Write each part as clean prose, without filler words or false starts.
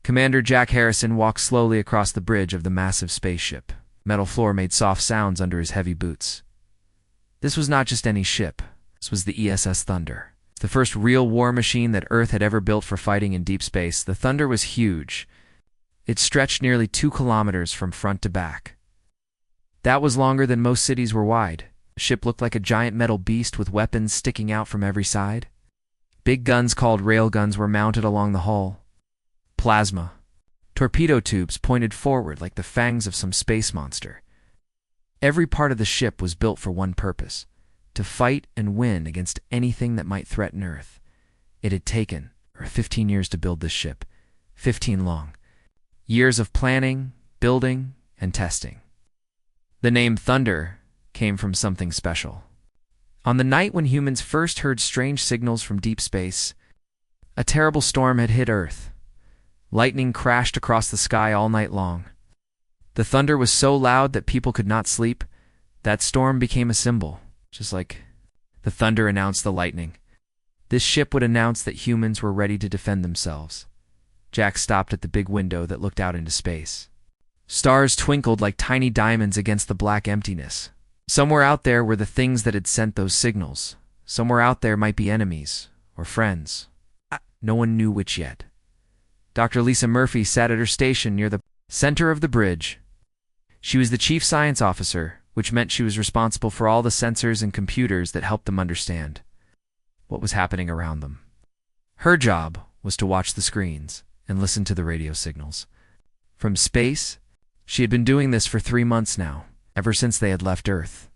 Commander Jack Harrison walked slowly across the bridge of the massive spaceship. Metal floor made soft sounds under his heavy boots. This was not just any ship. This was the ESS Thunder, the first real war machine that Earth had ever built for fighting in deep space. The Thunder was huge. It stretched nearly 2 kilometers from front to back. That was longer than most cities were wide. The ship looked like a giant metal beast with weapons sticking out from every side. Big guns called railguns were mounted along the hull. Plasma. Torpedo tubes pointed forward like the fangs of some space monster. Every part of the ship was built for one purpose: to fight and win against anything that might threaten Earth. It had taken 15 years to build this ship. 15 long years of planning, building, and testing. The name Thunder came from something special. On the night when humans first heard strange signals from deep space, a terrible storm had hit Earth. Lightning crashed across the sky all night long. The thunder was so loud that people could not sleep. That storm became a symbol, just like the thunder announced the lightning. This ship would announce that humans were ready to defend themselves. Jack stopped at the big window that looked out into space. Stars twinkled like tiny diamonds against the black emptiness. Somewhere out there were the things that had sent those signals. Somewhere out there might be enemies or friends. No one knew which yet. Dr. Lisa Murphy sat at her station near the center of the bridge. She was the chief science officer, which meant she was responsible for all the sensors and computers that helped them understand what was happening around them. Her job was to watch the screens and listen to the radio signals. From space, she had been doing this for 3 months now, ever since they had left Earth.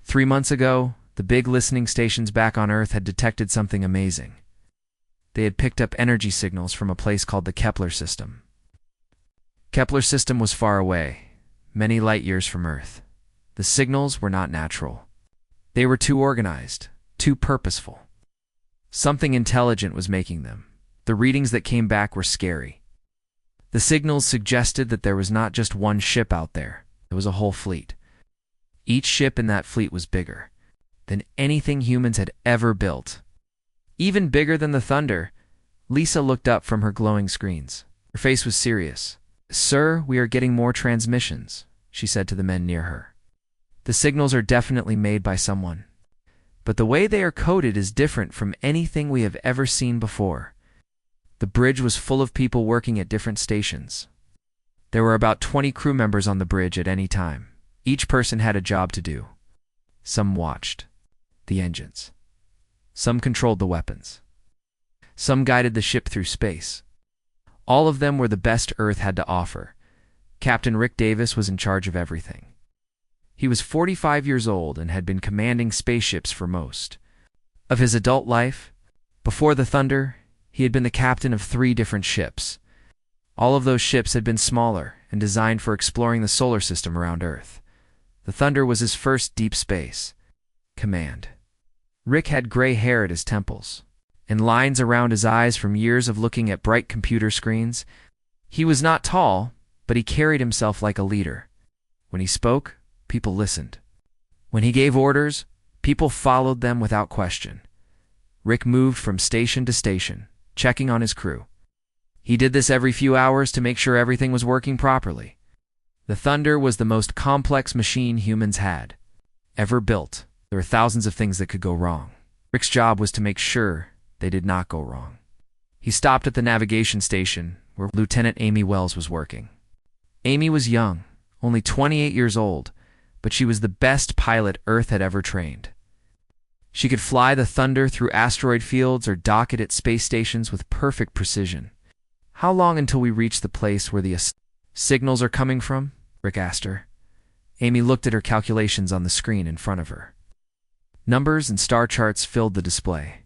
3 months ago, the big listening stations back on Earth had detected something amazing. They had picked up energy signals from a place called the Kepler system. Kepler system was far away, many light years from Earth. The signals were not natural. They were too organized, too purposeful. Something intelligent was making them. The readings that came back were scary. The signals suggested that there was not just one ship out there. There was a whole fleet. Each ship in that fleet was bigger than anything humans had ever built. Even bigger than the Thunder. Lisa looked up from her glowing screens. Her face was serious. "Sir, we are getting more transmissions," she said to the men near her. "The signals are definitely made by someone. But the way they are coded is different from anything we have ever seen before." The bridge was full of people working at different stations. There were about 20 crew members on the bridge at any time. Each person had a job to do. Some watched the engines. Some controlled the weapons. Some guided the ship through space. All of them were the best Earth had to offer. Captain Rick Davis was in charge of everything. He was 45 years old and had been commanding spaceships for most of his adult life. Before the Thunder, he had been the captain of 3 different ships. All of those ships had been smaller and designed for exploring the solar system around Earth. The Thunder was his first deep space command. Rick had gray hair at his temples and lines around his eyes from years of looking at bright computer screens. He was not tall, but he carried himself like a leader. When he spoke, people listened. When he gave orders, people followed them without question. Rick moved from station to station, checking on his crew. He did this every few hours to make sure everything was working properly. The Thunder was the most complex machine humans had ever built. There were thousands of things that could go wrong. Rick's job was to make sure they did not go wrong. He stopped at the navigation station where Lieutenant Amy Wells was working. Amy was young, only 28 years old, but she was the best pilot Earth had ever trained. She could fly the Thunder through asteroid fields or dock it at space stations with perfect precision. "How long until we reach the place where the signals are coming from?" Rick asked her. Amy looked at her calculations on the screen in front of her. Numbers and star charts filled the display.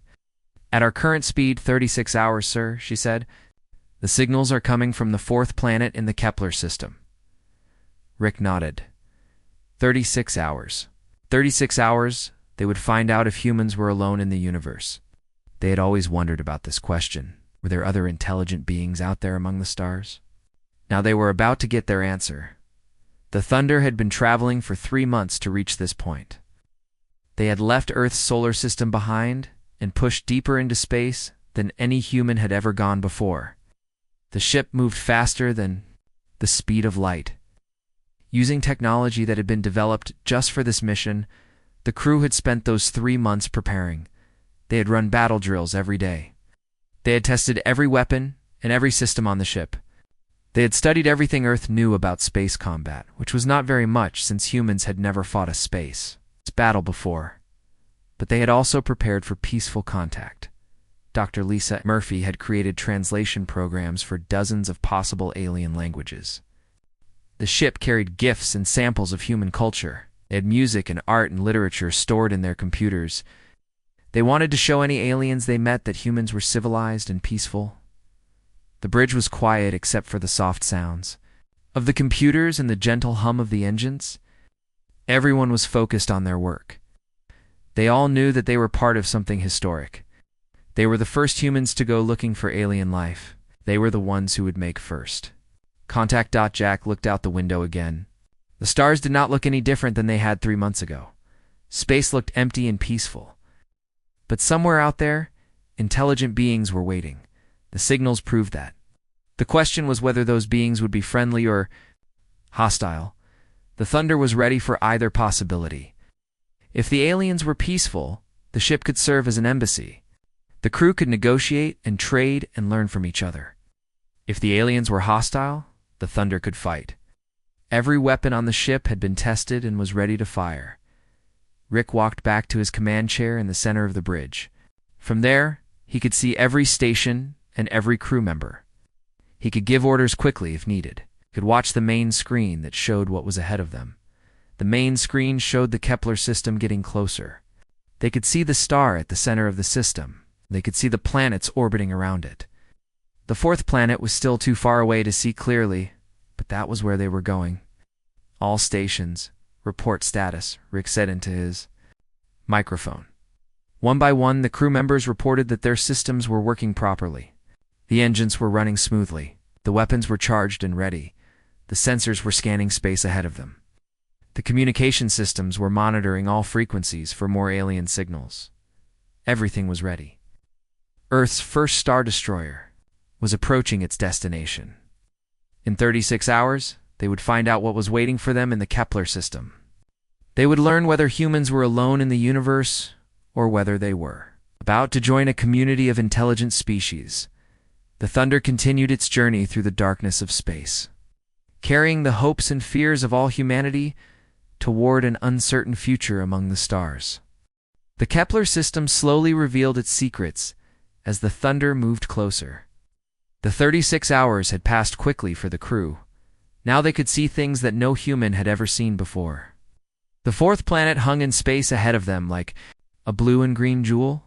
"At our current speed, 36 hours, sir," she said. "The signals are coming from the 4th planet in the Kepler system." Rick nodded. 36 hours. 36 hours, they would find out if humans were alone in the universe. They had always wondered about this question. Were there other intelligent beings out there among the stars? Now they were about to get their answer. The Thunder had been traveling for 3 months to reach this point. They had left Earth's solar system behind and pushed deeper into space than any human had ever gone before. The ship moved faster than the speed of light. Using technology that had been developed just for this mission, the crew had spent those 3 months preparing. They had run battle drills every day. They had tested every weapon and every system on the ship. They had studied everything Earth knew about space combat, which was not very much since humans had never fought a space battle before. But they had also prepared for peaceful contact. Dr. Lisa Murphy had created translation programs for dozens of possible alien languages. The ship carried gifts and samples of human culture. They had music and art and literature stored in their computers. They wanted to show any aliens they met that humans were civilized and peaceful. The bridge was quiet except for the soft sounds of the computers and the gentle hum of the engines. Everyone was focused on their work. They all knew that they were part of something historic. They were the first humans to go looking for alien life. They were the ones who would make first. Contact. Jack looked out the window again. The stars did not look any different than they had 3 months ago. Space looked empty and peaceful. But somewhere out there, intelligent beings were waiting. The signals proved that. The question was whether those beings would be friendly or hostile. The Thunder was ready for either possibility. If the aliens were peaceful, the ship could serve as an embassy. The crew could negotiate and trade and learn from each other. If the aliens were hostile, the Thunder could fight. Every weapon on the ship had been tested and was ready to fire. Rick walked back to his command chair in the center of the bridge. From there, he could see every station and every crew member. He could give orders quickly if needed. He could watch the main screen that showed what was ahead of them. The main screen showed the Kepler system getting closer. They could see the star at the center of the system. They could see the planets orbiting around it. The fourth planet was still too far away to see clearly, but that was where they were going. All stations, report status, Rick said into his microphone. One by one, the crew members reported that their systems were working properly. The engines were running smoothly. The weapons were charged and ready. The sensors were scanning space ahead of them. The communication systems were monitoring all frequencies for more alien signals. Everything was ready. Earth's first Star Destroyer was approaching its destination. In 36 hours, they would find out what was waiting for them in the Kepler system. They would learn whether humans were alone in the universe or whether they were about to join a community of intelligent species. The Thunder continued its journey through the darkness of space, carrying the hopes and fears of all humanity toward an uncertain future among the stars. The Kepler system slowly revealed its secrets as the Thunder moved closer. The 36 hours had passed quickly for the crew. Now they could see things that no human had ever seen before. The fourth planet hung in space ahead of them like a blue and green jewel.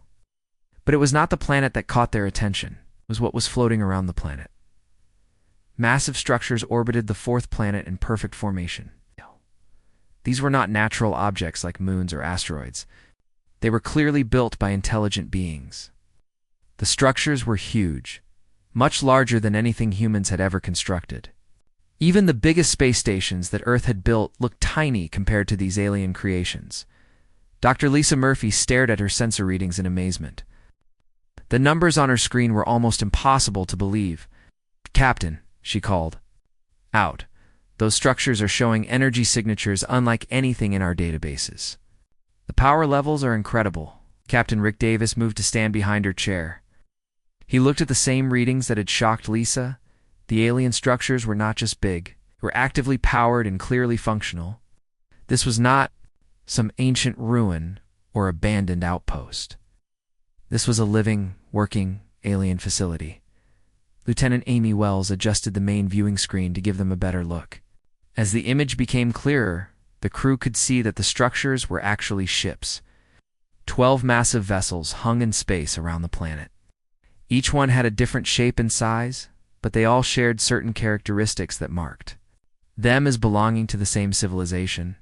But it was not the planet that caught their attention. It was what was floating around the planet. Massive structures orbited the fourth planet in perfect formation. These were not natural objects like moons or asteroids. They were clearly built by intelligent beings. The structures were huge, much larger than anything humans had ever constructed. Even the biggest space stations that Earth had built looked tiny compared to these alien creations. Dr. Lisa Murphy stared at her sensor readings in amazement. The numbers on her screen were almost impossible to believe. "Captain," she called out, "those structures are showing energy signatures unlike anything in our databases. The power levels are incredible." Captain Rick Davis moved to stand behind her chair. He looked at the same readings that had shocked Lisa. The alien structures were not just big, they were actively powered and clearly functional. This was not some ancient ruin or abandoned outpost. This was a living, working alien facility. Lieutenant Amy Wells adjusted the main viewing screen to give them a better look. As the image became clearer, the crew could see that the structures were actually ships. 12 massive vessels hung in space around the planet. Each one had a different shape and size, but they all shared certain characteristics that marked them as belonging to the same civilization.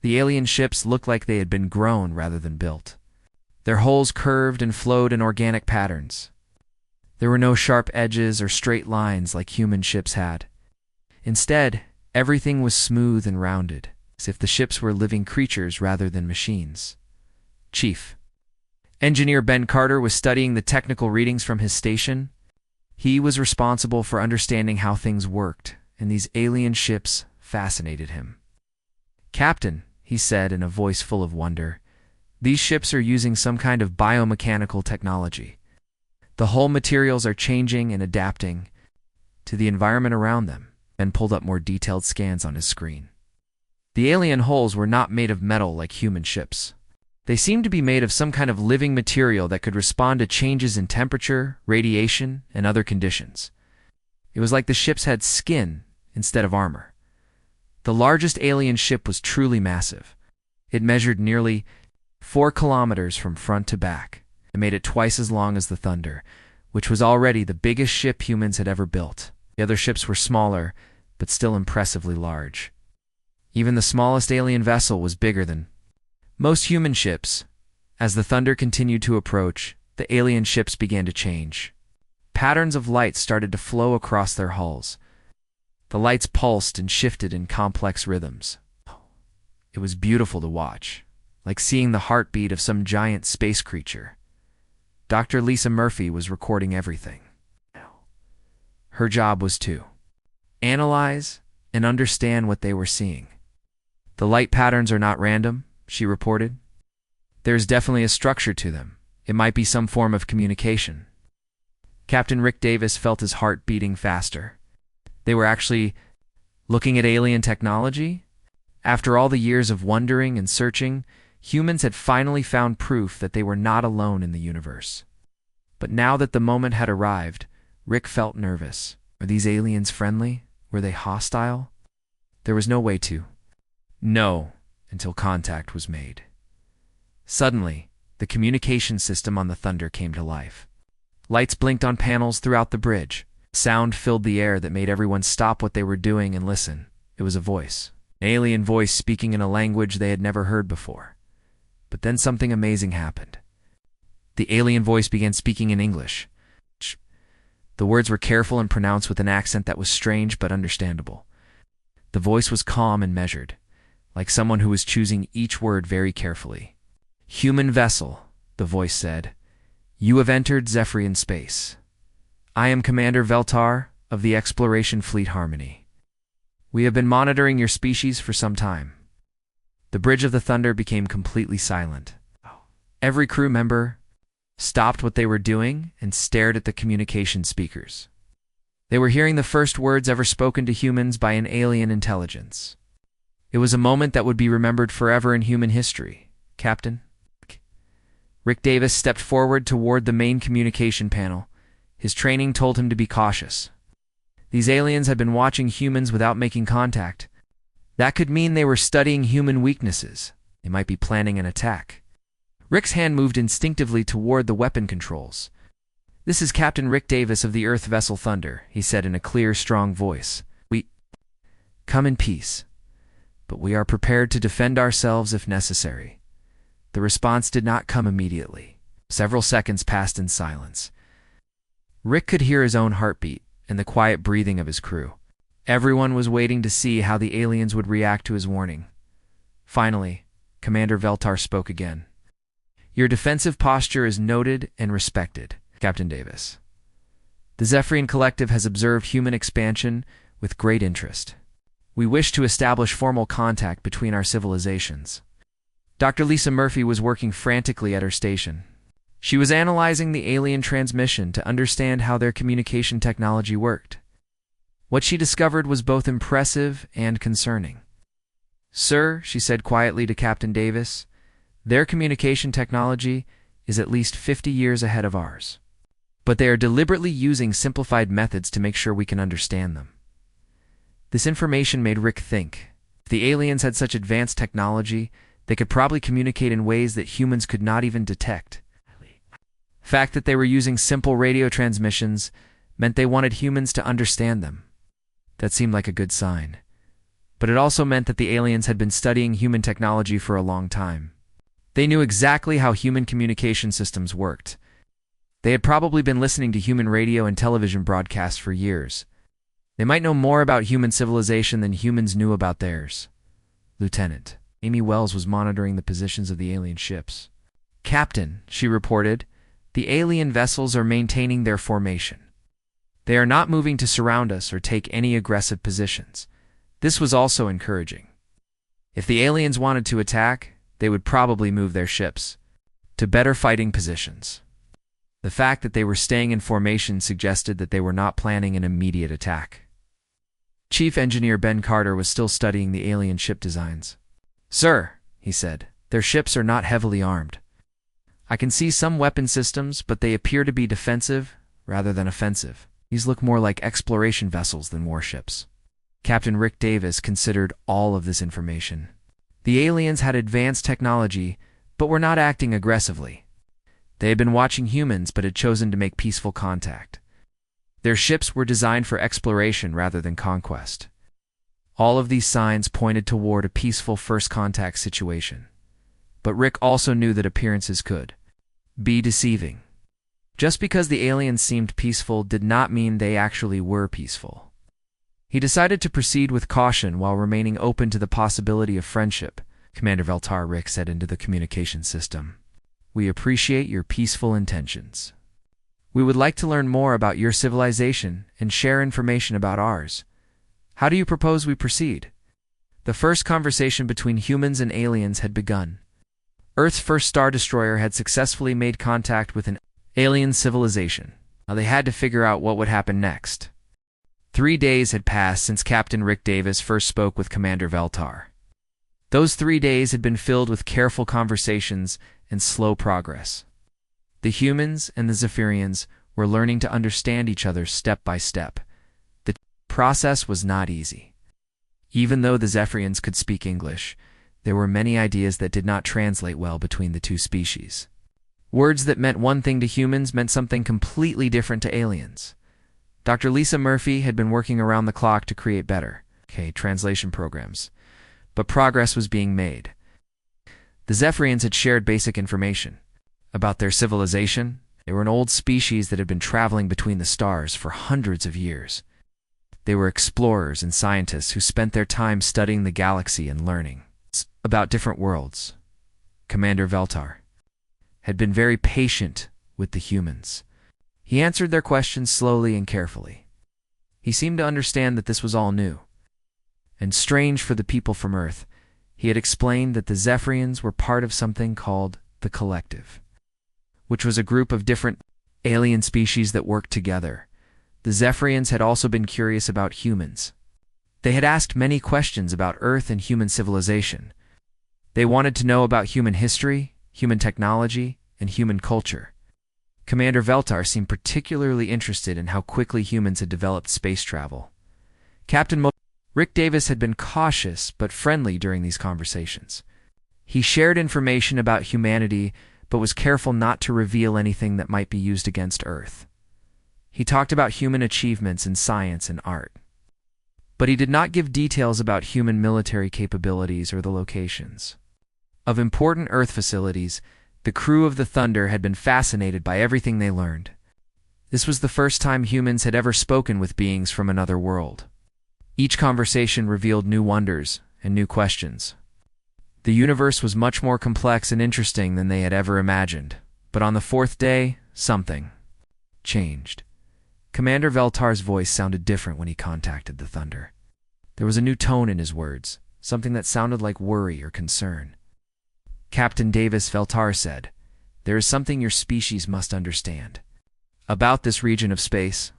The alien ships looked like they had been grown rather than built. Their hulls curved and flowed in organic patterns. There were no sharp edges or straight lines like human ships had. Instead, everything was smooth and rounded, as if the ships were living creatures rather than machines. Chief Engineer Ben Carter was studying the technical readings from his station. He was responsible for understanding how things worked, and these alien ships fascinated him. "Captain," he said in a voice full of wonder, "these ships are using some kind of biomechanical technology. The hull materials are changing and adapting to the environment around them," and pulled up more detailed scans on his screen. The alien hulls were not made of metal like human ships. They seemed to be made of some kind of living material that could respond to changes in temperature, radiation, and other conditions. It was like the ships had skin instead of armor. The largest alien ship was truly massive. It measured nearly 4 kilometers from front to back. It made it twice as long as the Thunder, which was already the biggest ship humans had ever built. The other ships were smaller, but still impressively large. Even the smallest alien vessel was bigger than most human ships. As the Thunder continued to approach, the alien ships began to change. Patterns of light started to flow across their hulls. The lights pulsed and shifted in complex rhythms. It was beautiful to watch, like seeing the heartbeat of some giant space creature. Dr. Lisa Murphy was recording everything. Her job was to analyze and understand what they were seeing. "The light patterns are not random," she reported. "There's definitely a structure to them. It might be some form of communication." Captain Rick Davis felt his heart beating faster. They were actually looking at alien technology? After all the years of wondering and searching, humans had finally found proof that they were not alone in the universe. But now that the moment had arrived, Rick felt nervous. Were these aliens friendly? Were they hostile? There was no way to know until contact was made. Suddenly, the communication system on the Thunder came to life. Lights blinked on panels throughout the bridge. Sound filled the air that made everyone stop what they were doing and listen. It was a voice. An alien voice speaking in a language they had never heard before. But then something amazing happened. The alien voice began speaking in English. The words were careful and pronounced with an accent that was strange but understandable. The voice was calm and measured, like someone who was choosing each word very carefully. "Human vessel," the voice said. "You have entered Zephyrian space. I am Commander Veltar of the Exploration Fleet Harmony. We have been monitoring your species for some time." The bridge of the Thunder became completely silent. Every crew member stopped what they were doing and stared at the communication speakers. They were hearing the first words ever spoken to humans by an alien intelligence. It was a moment that would be remembered forever in human history. "Captain?" Rick Davis stepped forward toward the main communication panel. His training told him to be cautious. These aliens had been watching humans without making contact. That could mean they were studying human weaknesses. They might be planning an attack. Rick's hand moved instinctively toward the weapon controls. "This is Captain Rick Davis of the Earth vessel Thunder," he said in a clear, strong voice. "We come in peace, but we are prepared to defend ourselves if necessary." The response did not come immediately. Several seconds passed in silence. Rick could hear his own heartbeat and the quiet breathing of his crew. Everyone was waiting to see how the aliens would react to his warning. Finally, Commander Veltar spoke again. "Your defensive posture is noted and respected, Captain Davis. The Zephyrian Collective has observed human expansion with great interest. We wish to establish formal contact between our civilizations." Dr. Lisa Murphy was working frantically at her station. She was analyzing the alien transmission to understand how their communication technology worked. What she discovered was both impressive and concerning. "Sir," she said quietly to Captain Davis, "their communication technology is at least 50 years ahead of ours. But they are deliberately using simplified methods to make sure we can understand them." This information made Rick think. If the aliens had such advanced technology, they could probably communicate in ways that humans could not even detect. The fact that they were using simple radio transmissions meant they wanted humans to understand them. That seemed like a good sign. But it also meant that the aliens had been studying human technology for a long time. They knew exactly how human communication systems worked. They had probably been listening to human radio and television broadcasts for years. They might know more about human civilization than humans knew about theirs. Lieutenant Amy Wells was monitoring the positions of the alien ships. "Captain," she reported, "the alien vessels are maintaining their formation. They are not moving to surround us or take any aggressive positions. This was also encouraging. If the aliens wanted to attack, they would probably move their ships to better fighting positions. The fact that they were staying in formation suggested that they were not planning an immediate attack. Chief Engineer Ben Carter was still studying the alien ship designs. "Sir," he said, "their ships are not heavily armed. I can see some weapon systems, but they appear to be defensive rather than offensive. These look more like exploration vessels than warships." Captain Rick Davis considered all of this information. The aliens had advanced technology, but were not acting aggressively. They had been watching humans, but had chosen to make peaceful contact. Their ships were designed for exploration rather than conquest. All of these signs pointed toward a peaceful first contact situation. But Rick also knew that appearances could be deceiving. Just because the aliens seemed peaceful did not mean they actually were peaceful. He decided to proceed with caution while remaining open to the possibility of friendship. "Commander Veltar," Rick said into the communication system, "we appreciate your peaceful intentions. We would like to learn more about your civilization and share information about ours. How do you propose we proceed?" The first conversation between humans and aliens had begun. Earth's first Star Destroyer had successfully made contact with an alien civilization. Now they had to figure out what would happen next. 3 days had passed since Captain Rick Davis first spoke with Commander Veltar. Those 3 days had been filled with careful conversations and slow progress. The humans and the Zephyrians were learning to understand each other step by step. The process was not easy. Even though the Zephyrians could speak English, there were many ideas that did not translate well between the two species. Words that meant one thing to humans meant something completely different to aliens. Dr. Lisa Murphy had been working around the clock to create better translation programs, but progress was being made. The Zephyrians had shared basic information about their civilization. They were an old species that had been traveling between the stars for hundreds of years. They were explorers and scientists who spent their time studying the galaxy and learning about different worlds. Commander Veltar had been very patient with the humans. He answered their questions slowly and carefully. He seemed to understand that this was all new and strange for the people from Earth. He had explained that the Zephyrians were part of something called the Collective, which was a group of different alien species that worked together. The Zephyrians had also been curious about humans. They had asked many questions about Earth and human civilization. They wanted to know about human history, human technology, and human culture. Commander Veltar seemed particularly interested in how quickly humans had developed space travel. Rick Davis had been cautious but friendly during these conversations. He shared information about humanity, but was careful not to reveal anything that might be used against Earth. He talked about human achievements in science and art, but he did not give details about human military capabilities or the locations of important Earth facilities. The crew of the Thunder had been fascinated by everything they learned. This was the first time humans had ever spoken with beings from another world. Each conversation revealed new wonders and new questions. The universe was much more complex and interesting than they had ever imagined. But on the 4th day, something changed. Commander Veltar's voice sounded different when he contacted the Thunder. There was a new tone in his words, something that sounded like worry or concern. "Captain Davis," Veltar said, "there is something your species must understand about this region of space.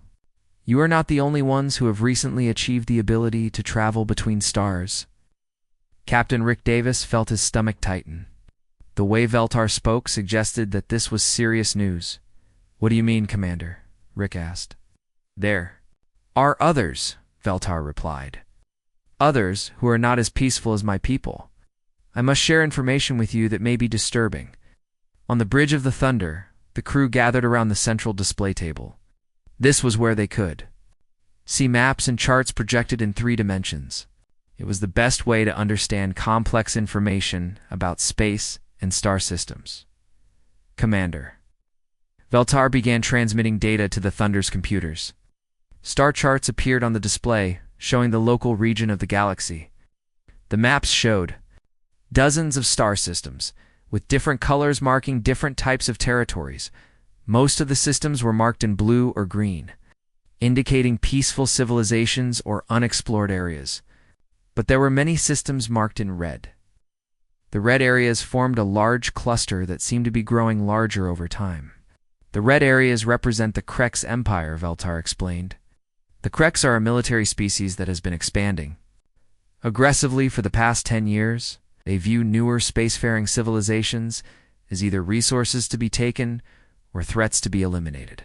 You are not the only ones who have recently achieved the ability to travel between stars." Captain Rick Davis felt his stomach tighten. The way Veltar spoke suggested that this was serious news. "What do you mean, Commander?" Rick asked. "There are others," Veltar replied. "Others who are not as peaceful as my people. I must share information with you that may be disturbing." On the bridge of the Thunder, the crew gathered around the central display table. This was where they could see maps and charts projected in 3 dimensions. It was the best way to understand complex information about space and star systems. "Commander." Veltar began transmitting data to the Thunder's computers. Star charts appeared on the display, showing the local region of the galaxy. The maps showed dozens of star systems, with different colors marking different types of territories. Most of the systems were marked in blue or green. indicating peaceful civilizations or unexplored areas. But there were many systems marked in red. The red areas formed a large cluster that seemed to be growing larger over time. The red areas represent the Krex Empire, Veltar explained. The Krex are a military species that has been expanding aggressively for the past 10 years. They view newer spacefaring civilizations as either resources to be taken or threats to be eliminated.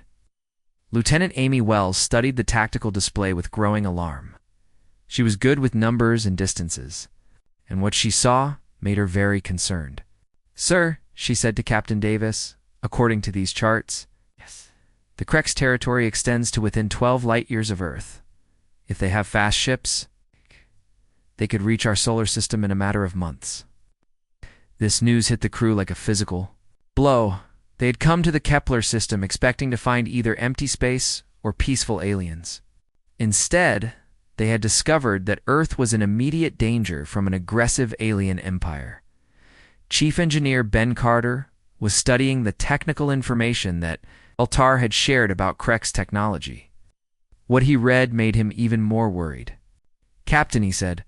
Lieutenant Amy Wells studied the tactical display with growing alarm. She was good with numbers and distances, and what she saw made her very concerned. "Sir," she said to Captain Davis, "according to these charts, the Krex territory extends to within 12 light-years of Earth. If they have fast ships, they could reach our solar system in a matter of months." This news hit the crew like a physical blow. They had come to the Kepler system expecting to find either empty space or peaceful aliens. Instead, they had discovered that Earth was in immediate danger from an aggressive alien empire. Chief Engineer Ben Carter was studying the technical information that Veltar had shared about Krex technology. What he read made him even more worried. "Captain," he said,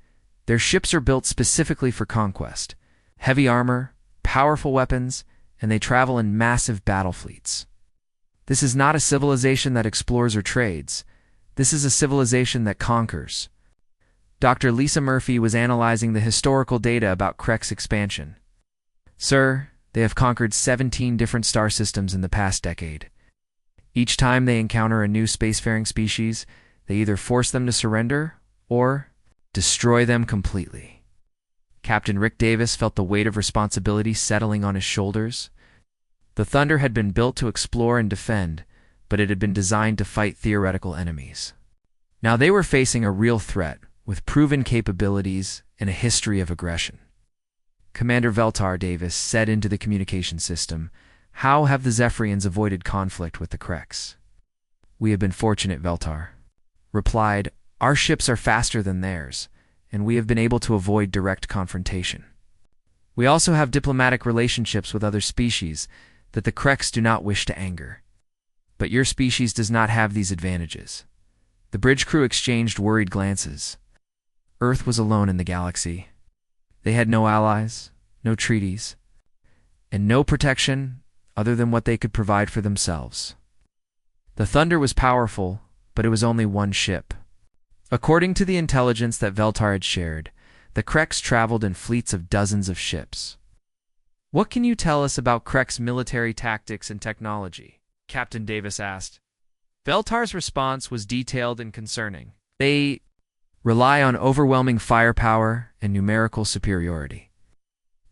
"their ships are built specifically for conquest. Heavy armor, powerful weapons, and they travel in massive battle fleets. This is not a civilization that explores or trades. This is a civilization that conquers." Dr. Lisa Murphy was analyzing the historical data about Krex expansion. "Sir, they have conquered 17 different star systems in the past decade. Each time they encounter a new spacefaring species, they either force them to surrender or destroy them completely." Captain Rick Davis felt the weight of responsibility settling on his shoulders. The Thunder had been built to explore and defend, but it had been designed to fight theoretical enemies. Now they were facing a real threat, with proven capabilities and a history of aggression. Commander Veltar Davis said into the communication system, "How have the Zephyrians avoided conflict with the Krex?" "We have been fortunate," Veltar replied. "Our ships are faster than theirs, and we have been able to avoid direct confrontation. We also have diplomatic relationships with other species that the Krex do not wish to anger. But your species does not have these advantages." The bridge crew exchanged worried glances. Earth was alone in the galaxy. They had no allies, no treaties, and no protection other than what they could provide for themselves. The Thunder was powerful, but it was only one ship. According to the intelligence that Veltar had shared, the Krex traveled in fleets of dozens of ships. "What can you tell us about Krex military tactics and technology?" Captain Davis asked. Veltar's response was detailed and concerning. "They rely on overwhelming firepower and numerical superiority.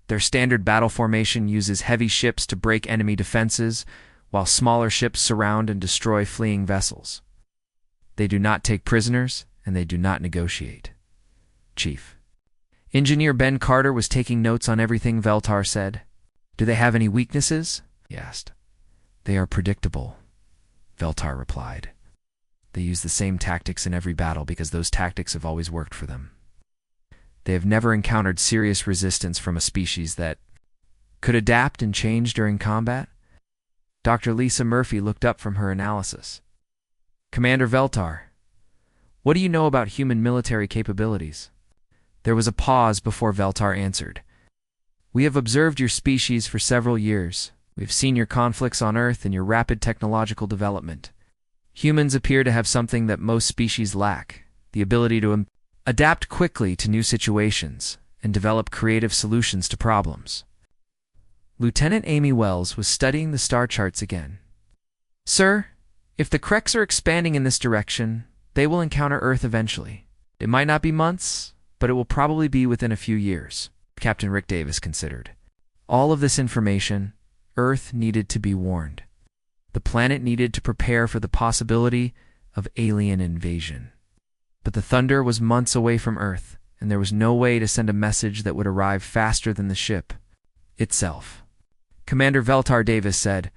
Their standard battle formation uses heavy ships to break enemy defenses, while smaller ships surround and destroy fleeing vessels. They do not take prisoners, and they do not negotiate." Chief Engineer Ben Carter was taking notes on everything Veltar said. "Do they have any weaknesses?" he asked. "They are predictable," Veltar replied. "They use the same tactics in every battle because those tactics have always worked for them. They have never encountered serious resistance from a species that could adapt and change during combat." Dr. Lisa Murphy looked up from her analysis. "Commander Veltar, what do you know about human military capabilities?" There was a pause before Veltar answered. "We have observed your species for several years. We have seen your conflicts on Earth and your rapid technological development. Humans appear to have something that most species lack, the ability to adapt quickly to new situations and develop creative solutions to problems." Lieutenant Amy Wells was studying the star charts again. "Sir, if the Krex are expanding in this direction, they will encounter Earth eventually. It might not be months, but it will probably be within a few years," Captain Rick Davis considered. All of this information, Earth needed to be warned. The planet needed to prepare for the possibility of alien invasion. But the Thunder was months away from Earth, and there was no way to send a message that would arrive faster than the ship itself. Commander Veltar Davis said,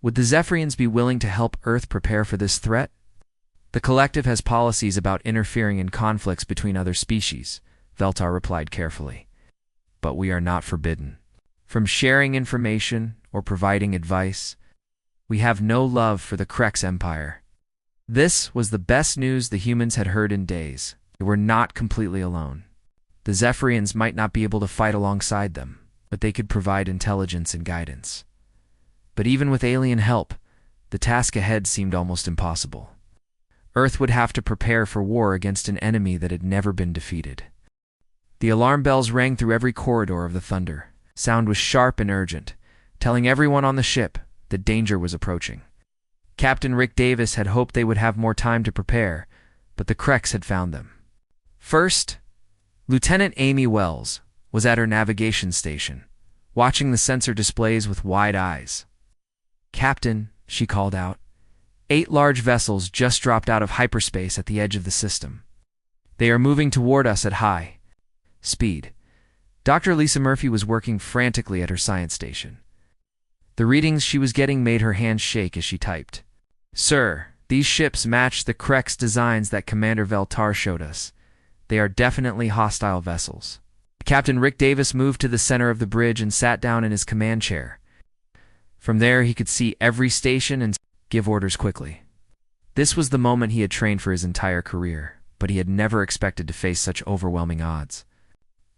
"Would the Zephyrians be willing to help Earth prepare for this threat?" "The Collective has policies about interfering in conflicts between other species," Veltar replied carefully. "But we are not forbidden from sharing information or providing advice. We have no love for the Krex Empire." This was the best news the humans had heard in days. They were not completely alone. The Zephyrians might not be able to fight alongside them, but they could provide intelligence and guidance. But even with alien help, the task ahead seemed almost impossible. Earth would have to prepare for war against an enemy that had never been defeated. The alarm bells rang through every corridor of the Thunder. Sound was sharp and urgent, telling everyone on the ship that danger was approaching. Captain Rick Davis had hoped they would have more time to prepare, but the Creks had found them. First, Lieutenant Amy Wells was at her navigation station, watching the sensor displays with wide eyes. "Captain," she called out, "8 large vessels just dropped out of hyperspace at the edge of the system. They are moving toward us at high speed." Dr. Lisa Murphy was working frantically at her science station. The readings she was getting made her hands shake as she typed. "Sir, these ships match the Creks designs that Commander Veltar showed us. They are definitely hostile vessels." Captain Rick Davis moved to the center of the bridge and sat down in his command chair. From there, he could see every station and give orders quickly. This was the moment he had trained for his entire career, but he had never expected to face such overwhelming odds.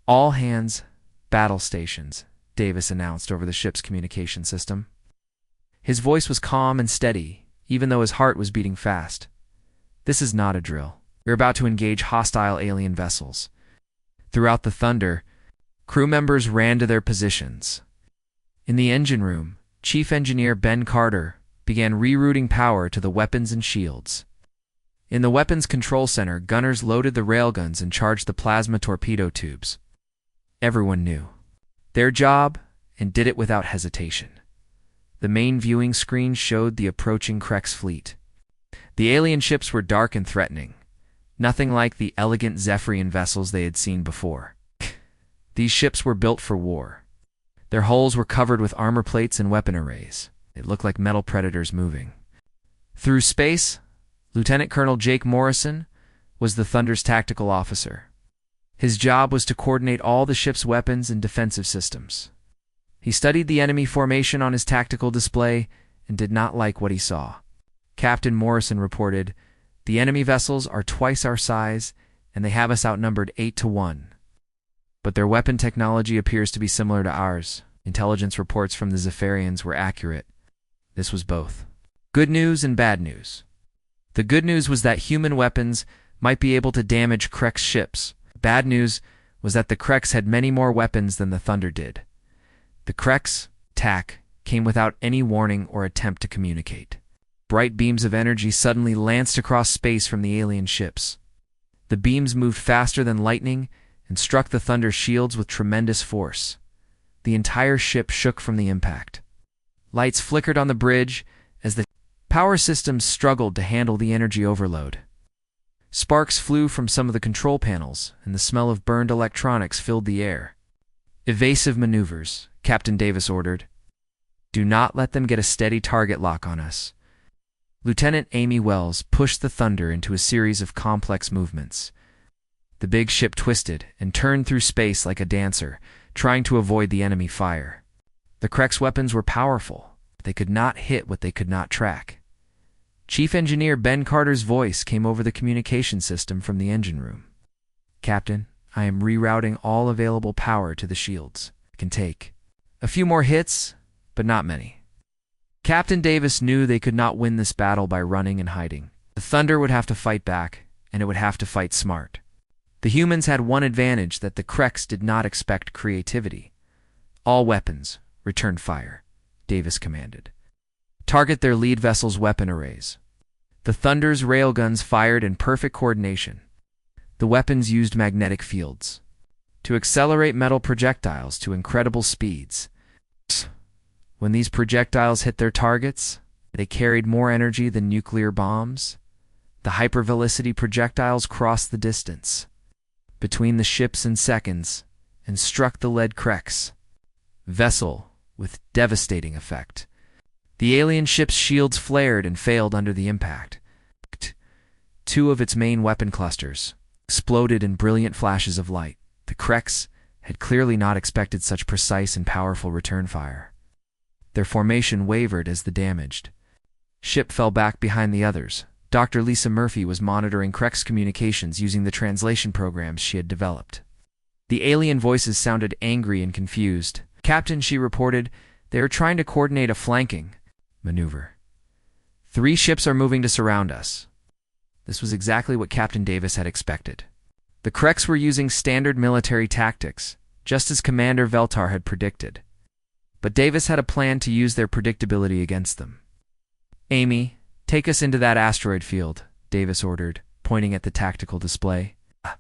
"All hands, battle stations," Davis announced over the ship's communication system. His voice was calm and steady, even though his heart was beating fast. "This is not a drill. We're about to engage hostile alien vessels." Throughout the Thunder, crew members ran to their positions. In the engine room, Chief Engineer Ben Carter began rerouting power to the weapons and shields. In the weapons control center, gunners loaded the railguns and charged the plasma torpedo tubes. Everyone knew their job and did it without hesitation. The main viewing screen showed the approaching Creks fleet. The alien ships were dark and threatening, nothing like the elegant Zephyrian vessels they had seen before. These ships were built for war. Their hulls were covered with armor plates and weapon arrays. It looked like metal predators moving. Through space, Lieutenant Colonel Jake Morrison was the Thunder's tactical officer. His job was to coordinate all the ship's weapons and defensive systems. He studied the enemy formation on his tactical display and did not like what he saw. Captain Morrison reported, "The enemy vessels are twice our size, and they have us outnumbered 8-1. But their weapon technology appears to be similar to ours." Intelligence reports from the Zephyrians were accurate. This was both good news and bad news. The good news was that human weapons might be able to damage Creks ships. Bad news was that the Creks had many more weapons than the Thunder did. The Creks' attack came without any warning or attempt to communicate. Bright beams of energy suddenly lanced across space from the alien ships. The beams moved faster than lightning and struck the Thunder's shields with tremendous force. The entire ship shook from the impact. Lights flickered on the bridge as the power systems struggled to handle the energy overload. Sparks flew from some of the control panels, and the smell of burned electronics filled the air. "Evasive maneuvers," Captain Davis ordered. "Do not let them get a steady target lock on us." Lieutenant Amy Wells pushed the Thunder into a series of complex movements. The big ship twisted and turned through space like a dancer, trying to avoid the enemy fire. The Creks' weapons were powerful, but they could not hit what they could not track. Chief Engineer Ben Carter's voice came over the communication system from the engine room. "Captain, I am rerouting all available power to the shields. I can take a few more hits, but not many." Captain Davis knew they could not win this battle by running and hiding. The Thunder would have to fight back, and it would have to fight smart. The humans had one advantage that the Creks did not expect: creativity. "All weapons, return fire," Davis commanded. "Target their lead vessel's weapon arrays." The Thunder's railguns fired in perfect coordination. The weapons used magnetic fields to accelerate metal projectiles to incredible speeds. When these projectiles hit their targets, they carried more energy than nuclear bombs. The hypervelocity projectiles crossed the distance between the ships in seconds and struck the lead Creks vessel with devastating effect. The alien ship's shields flared and failed under the impact. Two of its main weapon clusters exploded in brilliant flashes of light. The Creks had clearly not expected such precise and powerful return fire. Their formation wavered as the damaged ship fell back behind the others, Dr. Lisa Murphy was monitoring Krek's communications using the translation programs she had developed. The alien voices sounded angry and confused. "Captain," she reported, "they are trying to coordinate a flanking maneuver. 3 ships are moving to surround us." This was exactly what Captain Davis had expected. The Kreks were using standard military tactics, just as Commander Veltar had predicted. But Davis had a plan to use their predictability against them. "Amy, take us into that asteroid field," Davis ordered, pointing at the tactical display. A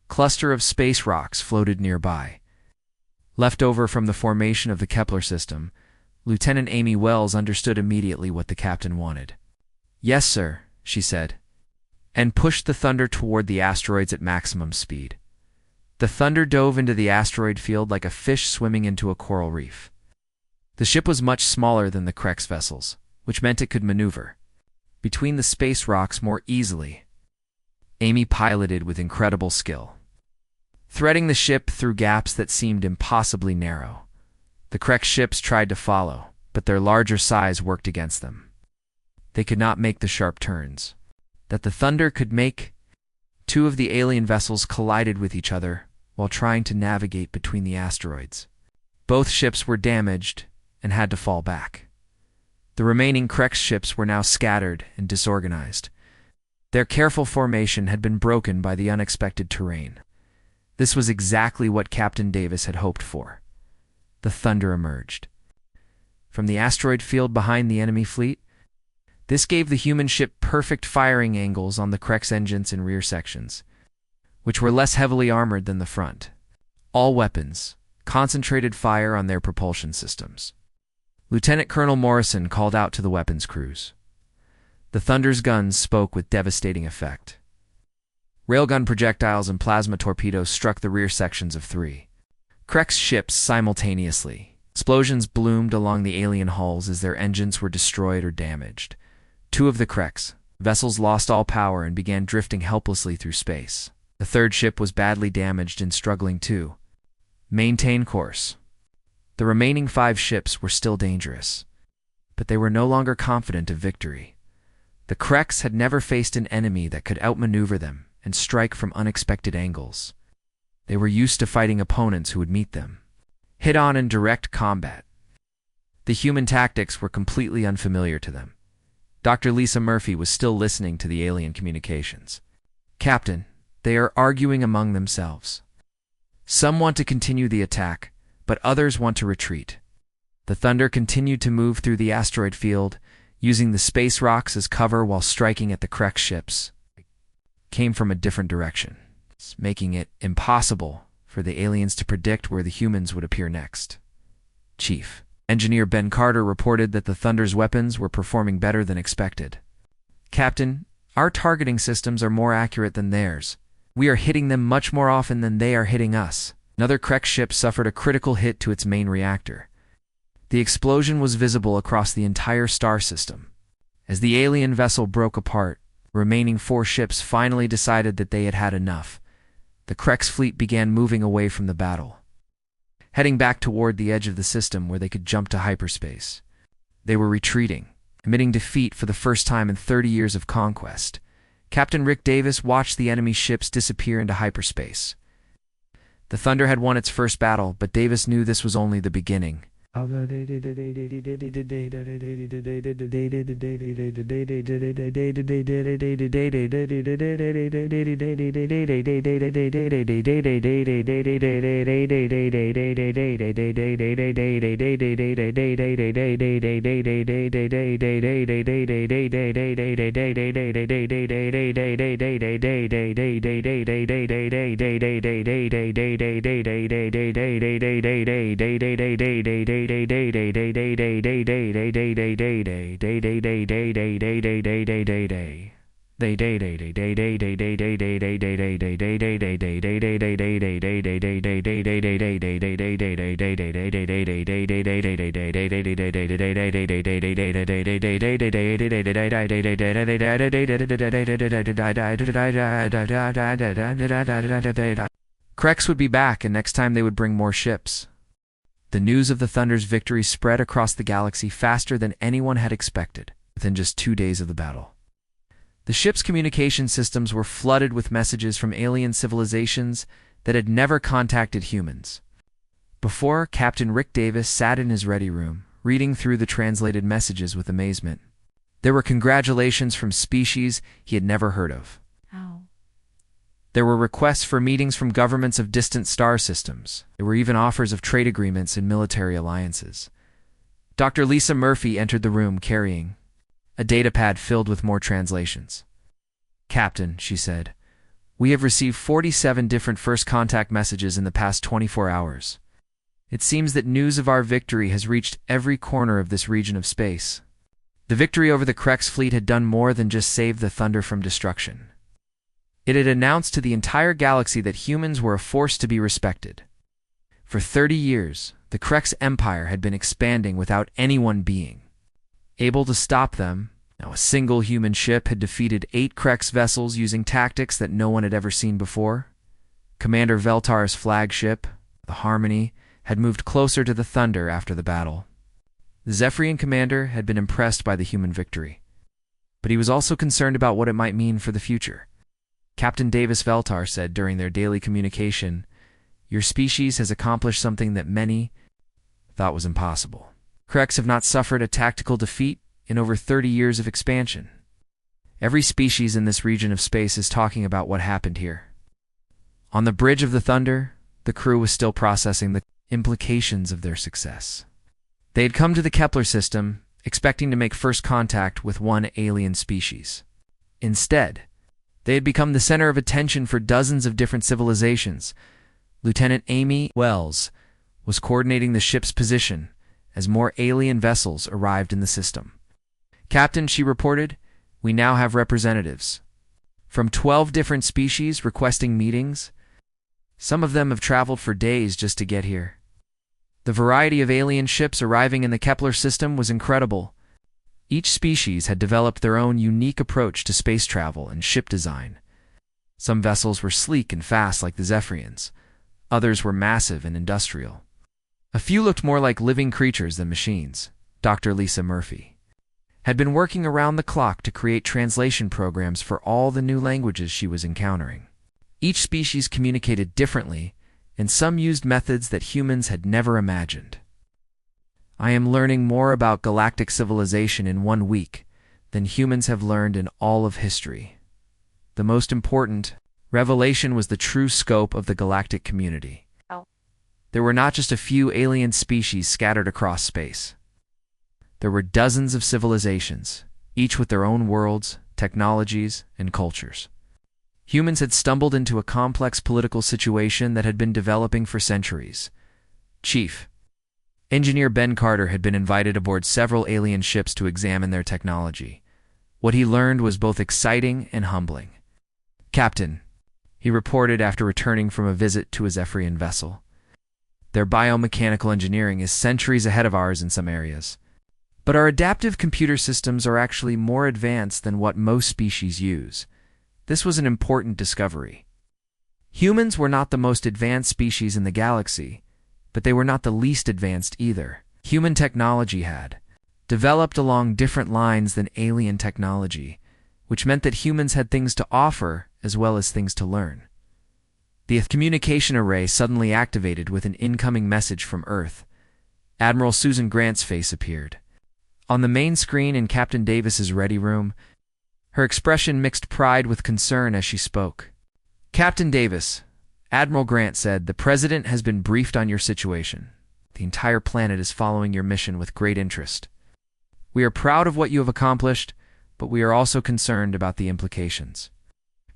cluster of space rocks floated nearby. Left over from the formation of the Kepler system, Lieutenant Amy Wells understood immediately what the captain wanted. "Yes, sir," she said, and pushed the Thunder toward the asteroids at maximum speed. The Thunder dove into the asteroid field like a fish swimming into a coral reef. The ship was much smaller than the Krek's vessels, which meant it could maneuver between the space rocks more easily. Amy piloted with incredible skill, threading the ship through gaps that seemed impossibly narrow. The Krek ships tried to follow, but their larger size worked against them. They could not make the sharp turns that the Thunder could make. 2 of the alien vessels collided with each other while trying to navigate between the asteroids. Both ships were damaged and had to fall back. The remaining Krek ships were now scattered and disorganized. Their careful formation had been broken by the unexpected terrain. This was exactly what Captain Davis had hoped for. The Thunder emerged from the asteroid field behind the enemy fleet. This gave the human ship perfect firing angles on the Krek's engines and rear sections, which were less heavily armored than the front. All weapons concentrated fire on their propulsion systems. Lieutenant Colonel Morrison called out to the weapons crews. The Thunder's guns spoke with devastating effect. Railgun projectiles and plasma torpedoes struck the rear sections of 3 Krek's ships simultaneously. Explosions bloomed along the alien hulls as their engines were destroyed or damaged. 2 of the Krek's vessels lost all power and began drifting helplessly through space. The 3rd ship was badly damaged and struggling to maintain course. The remaining 5 ships were still dangerous, but they were no longer confident of victory. The Kreks had never faced an enemy that could outmaneuver them and strike from unexpected angles. They were used to fighting opponents who would meet them head-on in direct combat. The human tactics were completely unfamiliar to them. Dr. Lisa Murphy was still listening to the alien communications. "Captain, they are arguing among themselves. Some want to continue the attack, but others want to retreat." The Thunder continued to move through the asteroid field, using the space rocks as cover while striking at the Krek ships. It came from a different direction, making it impossible for the aliens to predict where the humans would appear next. Chief Engineer Ben Carter reported that the Thunder's weapons were performing better than expected. "Captain, our targeting systems are more accurate than theirs. We are hitting them much more often than they are hitting us." Another Krek ship suffered a critical hit to its main reactor. The explosion was visible across the entire star system. As the alien vessel broke apart, the remaining 4 ships finally decided that they had had enough. The Krek's fleet began moving away from the battle, heading back toward the edge of the system where they could jump to hyperspace. They were retreating, admitting defeat for the first time in 30 years of conquest. Captain Rick Davis watched the enemy ships disappear into hyperspace. The Thunder had won its first battle, but Davis knew this was only the beginning. Kreks would be back, and next time they would bring more ships. The news of the Thunder's victory spread across the galaxy faster than anyone had expected, within just 2 days of the battle. The ship's communication systems were flooded with messages from alien civilizations that had never contacted humans. Before, Captain Rick Davis sat in his ready room, reading through the translated messages with amazement. There were congratulations from species he had never heard of. Oh. There were requests for meetings from governments of distant star systems. There were even offers of trade agreements and military alliances. Dr. Lisa Murphy entered the room carrying a datapad filled with more translations. "Captain," she said, "we have received 47 different first contact messages in the past 24 hours. It seems that news of our victory has reached every corner of this region of space. The victory over the Krex fleet had done more than just save the Thunder from destruction. It had announced to the entire galaxy that humans were a force to be respected. For 30 years, the Krex Empire had been expanding without anyone being able to stop them. Now a single human ship had defeated 8 Krex vessels using tactics that no one had ever seen before. Commander Veltar's flagship, the Harmony, had moved closer to the Thunder after the battle. The Zephyrian commander had been impressed by the human victory, but he was also concerned about what it might mean for the future. Captain Davis Veltar said during their daily communication, "Your species has accomplished something that many thought was impossible. Krex have not suffered a tactical defeat in over 30 years of expansion. Every species in this region of space is talking about what happened here." On the bridge of the Thunder, the crew was still processing the implications of their success. They had come to the Kepler system, expecting to make first contact with one alien species. Instead, they had become the center of attention for dozens of different civilizations. Lieutenant Amy Wells was coordinating the ship's position as more alien vessels arrived in the system. "Captain," she reported, "we now have representatives from 12 different species requesting meetings. Some of them have traveled for days just to get here." The variety of alien ships arriving in the Kepler system was incredible. Each species had developed their own unique approach to space travel and ship design. Some vessels were sleek and fast like the Zephyrians. Others were massive and industrial. A few looked more like living creatures than machines. Dr. Lisa Murphy had been working around the clock to create translation programs for all the new languages she was encountering. Each species communicated differently, and some used methods that humans had never imagined. "I am learning more about galactic civilization in 1 week than humans have learned in all of history. The most important revelation was the true scope of the galactic community. There were not just a few alien species scattered across space. There were dozens of civilizations, each with their own worlds, technologies, and cultures. Humans had stumbled into a complex political situation that had been developing for centuries. Chief Engineer Ben Carter had been invited aboard several alien ships to examine their technology. What he learned was both exciting and humbling. "Captain," he reported after returning from a visit to a Zephyrian vessel, "their biomechanical engineering is centuries ahead of ours in some areas. But our adaptive computer systems are actually more advanced than what most species use. This was an important discovery. Humans were not the most advanced species in the galaxy, but they were not the least advanced either. Human technology had developed along different lines than alien technology, which meant that humans had things to offer as well as things to learn." The communication array suddenly activated with an incoming message from Earth. Admiral Susan Grant's face appeared on the main screen in Captain Davis's ready room. Her expression mixed pride with concern as she spoke. "Captain Davis," Admiral Grant said, "the President has been briefed on your situation. The entire planet is following your mission with great interest. We are proud of what you have accomplished, but we are also concerned about the implications."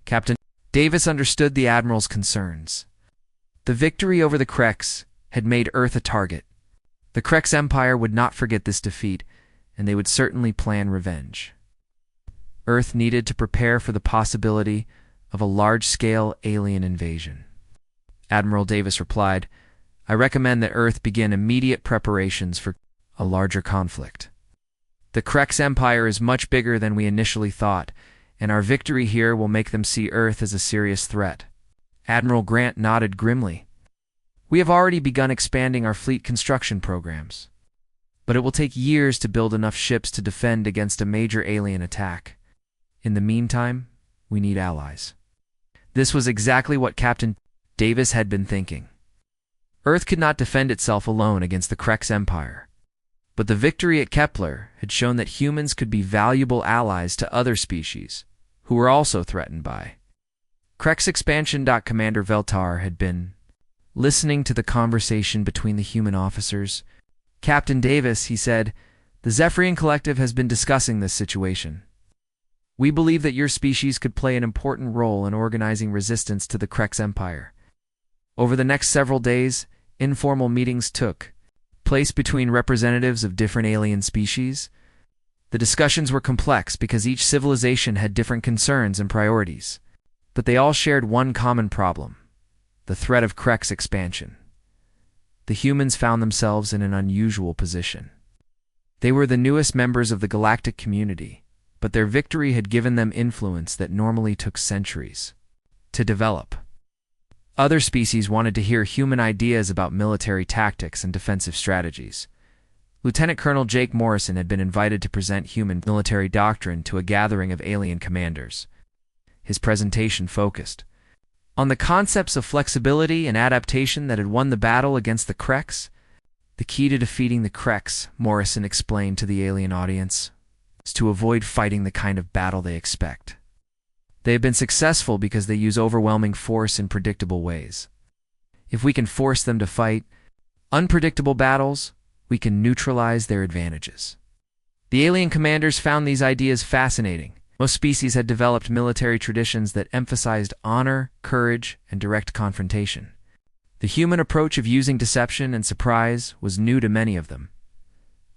Captain Davis understood the Admiral's concerns. The victory over the Krex had made Earth a target. The Krex Empire would not forget this defeat, and they would certainly plan revenge. Earth needed to prepare for the possibility of a large-scale alien invasion. Admiral Davis replied, "I recommend that Earth begin immediate preparations for a larger conflict. The Krex Empire is much bigger than we initially thought, and our victory here will make them see Earth as a serious threat." Admiral Grant nodded grimly. "We have already begun expanding our fleet construction programs, but it will take years to build enough ships to defend against a major alien attack. In the meantime, we need allies. This was exactly what Captain Davis had been thinking. Earth could not defend itself alone against the Krex Empire. But the victory at Kepler had shown that humans could be valuable allies to other species, who were also threatened by Krex expansion. Commander Veltar had been listening to the conversation between the human officers. Captain Davis, he said, the Zephyrian Collective has been discussing this situation. We believe that your species could play an important role in organizing resistance to the Krex Empire. Over the next several days, informal meetings took place between representatives of different alien species. The discussions were complex because each civilization had different concerns and priorities, but they all shared one common problem: the threat of Krex expansion. The humans found themselves in an unusual position. They were the newest members of the galactic community, but their victory had given them influence that normally took centuries to develop. Other species wanted to hear human ideas about military tactics and defensive strategies. Lieutenant Colonel Jake Morrison had been invited to present human military doctrine to a gathering of alien commanders. His presentation focused on the concepts of flexibility and adaptation that had won the battle against the Krex. The key to defeating the Krex, Morrison explained to the alien audience, is to avoid fighting the kind of battle they expect. They have been successful because they use overwhelming force in predictable ways. If we can force them to fight unpredictable battles, we can neutralize their advantages. The alien commanders found these ideas fascinating. Most species had developed military traditions that emphasized honor, courage, and direct confrontation. The human approach of using deception and surprise was new to many of them.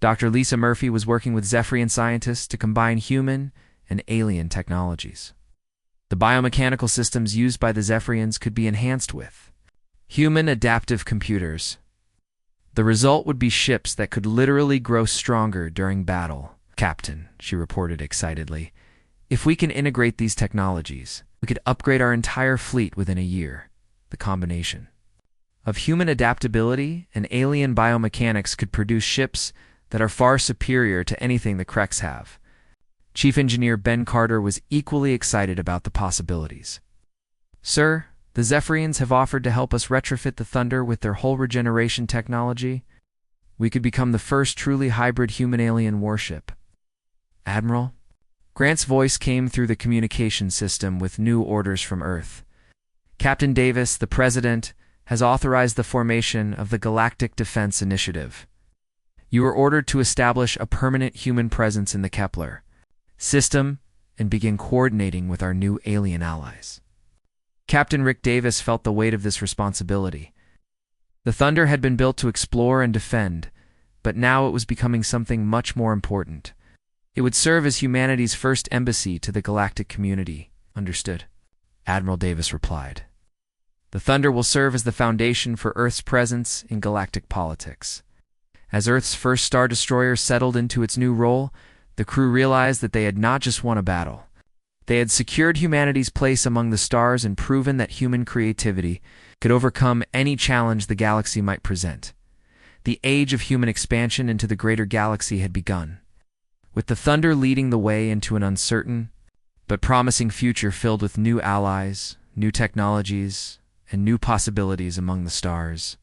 Dr. Lisa Murphy was working with Zephyrian scientists to combine human and alien technologies. The biomechanical systems used by the Zephyrians could be enhanced with human adaptive computers. The result would be ships that could literally grow stronger during battle. Captain, she reported excitedly, if we can integrate these technologies, we could upgrade our entire fleet within a year. The combination of human adaptability and alien biomechanics could produce ships that are far superior to anything the Krex have. Chief Engineer Ben Carter was equally excited about the possibilities. Sir, the Zephyrians have offered to help us retrofit the Thunder with their hull regeneration technology. We could become the first truly hybrid human-alien warship. Admiral? Grant's voice came through the communication system with new orders from Earth. Captain Davis, the President, has authorized the formation of the Galactic Defense Initiative. You are ordered to establish a permanent human presence in the Kepler system and begin coordinating with our new alien allies. Captain Rick Davis felt the weight of this responsibility. The Thunder had been built to explore and defend, but now it was becoming something much more important. It would serve as humanity's first embassy to the galactic community. Understood? Admiral Davis replied. The Thunder will serve as the foundation for Earth's presence in galactic politics. As Earth's first Star Destroyer settled into its new role, the crew realized that they had not just won a battle. They had secured humanity's place among the stars and proven that human creativity could overcome any challenge the galaxy might present. The age of human expansion into the greater galaxy had begun, with the Thunder leading the way into an uncertain but promising future filled with new allies, new technologies, and new possibilities among the stars.